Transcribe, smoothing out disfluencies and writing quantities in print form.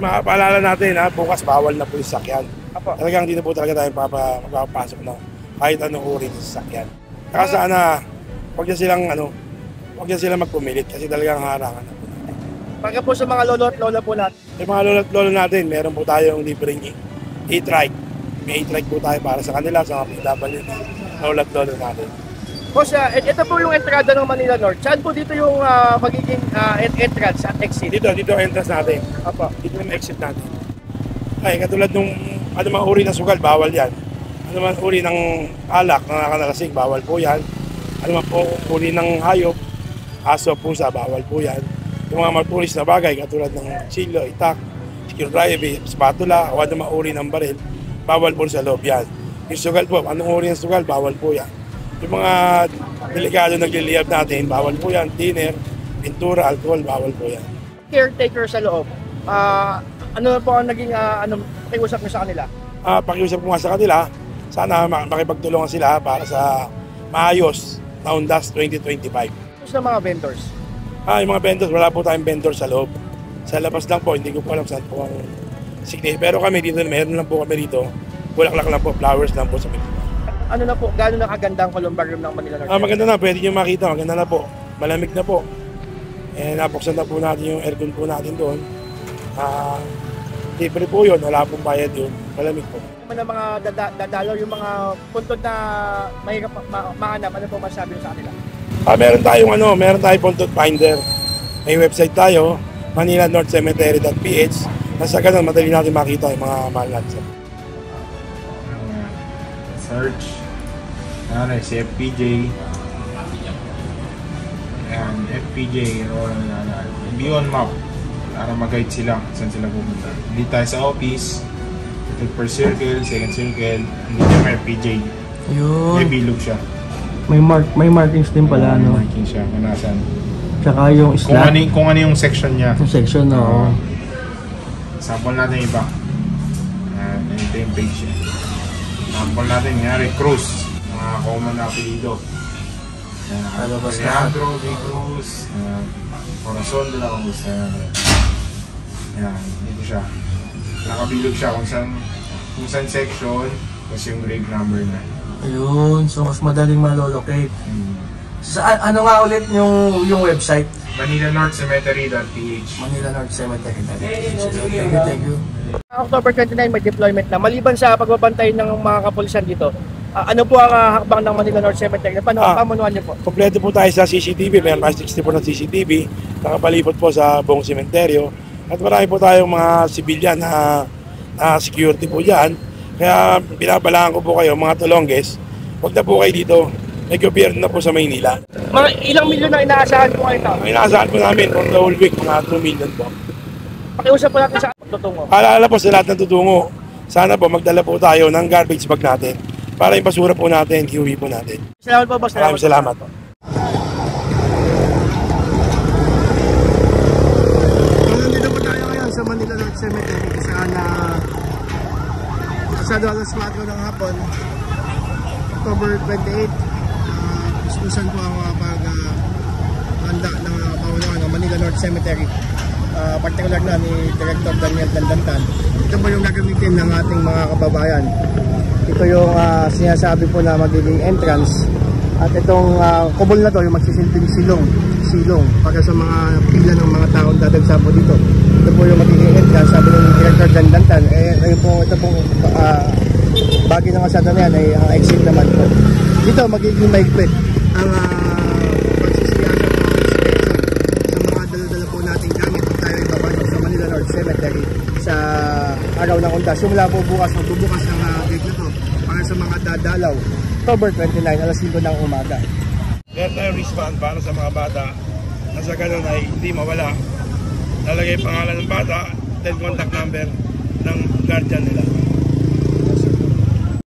Mapaalala natin ha, bukas bawal na po yung sasakyan. Apo. Talagang hindi na po talaga tayo mapapasok na kahit anong uri ng sasakyan. Kaya sana, huwag na silang magpumilit kasi talagang harangan na po natin. Pagka po sa mga lolo at lola po natin. Yung mga lolo at lola natin, meron po tayong libreng e-trike. May e-trike po tayo para sa kanila, sa mga PWD, lolo at lola natin. Boss, ito po yung entrada ng Manila North. Saan po dito yung magiging entrance at exit? Dito entrance natin. Apo. Dito yung exit natin. Ay, katulad nung ano mga uri ng sugal, bawal yan. Ano mga uri ng alak, nakakalasing, bawal po yan. Ano mga uri ng hayop, aso, pusa, bawal po yan. Yung mga malpulis na bagay, katulad ng silo, itak, screwdriver, spatula, o ano mga uri ng baril, bawal po sa loob yan. Yung sugal po, anong uri ng sugal, bawal po yan. Yung mga delikado nagliliyab natin, bawal po yan. Thinner, pintura, alcohol, bawal po yan. Caretaker sa loob, ano po ang naging pakiusap niyo sa kanila? Pakiusap ko nga sa kanila, sana makipagtulungan sila para sa maayos na Undas 2025. Sa mga vendors? Yung mga vendors, wala po tayong vendors sa loob. Sa labas lang po, hindi ko po alam saan po ang signature. Pero kami dito, meron lang po kami dito. Bulaklak lang po, flowers lang po sa pinto. Ano na po, gano'n na kaganda ang columbarium ng Manila North? Maganda na, pwede nyo makita, maganda na po. Malamig na po. Napuksan na po natin yung aircon po natin doon. Libre po yun, wala pong bayad yun. Malamig po. Ano mga dadalaw, yung mga puntod na mahirap mahanap, ano po masasabi sa kanila? Meron tayong puntod finder. May website tayo, manilanorthcemetery.ph. Nasa ganun, madali natin makita yung mga mahal natin. Search. Si FPJ. Ayan, FPJ or Beyond Map para mag-guide sila saan sila pumunta. Hindi tayo sa office. Ito first circle, second circle. Hindi tayo may FPJ. Ayun. May bilog siya. May markings din pala, no? May markings siya kung nasaan. Tsaka yung slot. Kung ano yung section niya. Yung section, no? Sample natin iba. Ito yung page niya. Sample natin, nangyari, Cruz. Mga common na apelido. Alejandro de Cruz, Corazon de la Cruz. Ayan, dito siya. Nakabilog siya kung saan section, tapos yung grave number na. Ayun, so mas madaling malolocate. Ano nga ulit yung website? manilanorthcemetery.ph. manilanorthcemetery.ph. Thank you. October 29 may deployment na. Maliban sa pagbabantay ng mga kapulisan dito, ano po ang hakbang ng Manila North Cemetery? Pamunuan niyo po? Kompleto po tayo sa CCTV, meron tayo 64 na CCTV, nakapalipot po sa buong sementeryo. At marami po tayong mga civilian na security po dyan. Kaya binabalaan ko po kayo, mga Tolonges, huwag na po kayo dito. May gobyerno na po sa Maynila. Mga ilang milyon na inaasahan po kayo ito? Ang inaasahan po namin for the whole week, mga 2 million po. Pakiusap po natin sa tutungo. Paalala po sa lahat ng tutungo, sana po magdala po tayo ng garbage bag natin para yung basura po natin, iuwi po natin. Salamat po, boss. Maraming salamat po. Nandito po tayo ngayon sa Manila North Cemetery saan pasado alas 4 ng hapon, October 28, ispusan po ang paghanda ng paunahan ng Manila North Cemetery. Particular na ni Director Daniel Dandantan. Ito po yung gagamitin ng ating mga kababayan. Ito yung sinasabi po na magiging entrance. At itong kubol na to yung magsisilbing silong para sa mga pila ng mga taong dadagsa po dito. Ito po yung magiging entrance. Sabi ng Director Dandantan, ito pong bagay ng kasada na yan ay ang exit naman po. Dito magiging maigpit ang Cemetery sa araw ng Undas. Simula po bukas, magbubukas ng gate na to para sa mga dadalaw. October 29, alas 5 ng umaga. Meron tayong wristband para sa mga bata na sa ganun ay hindi mawala. Lalagay pangalan ng bata, then contact number ng guardian nila.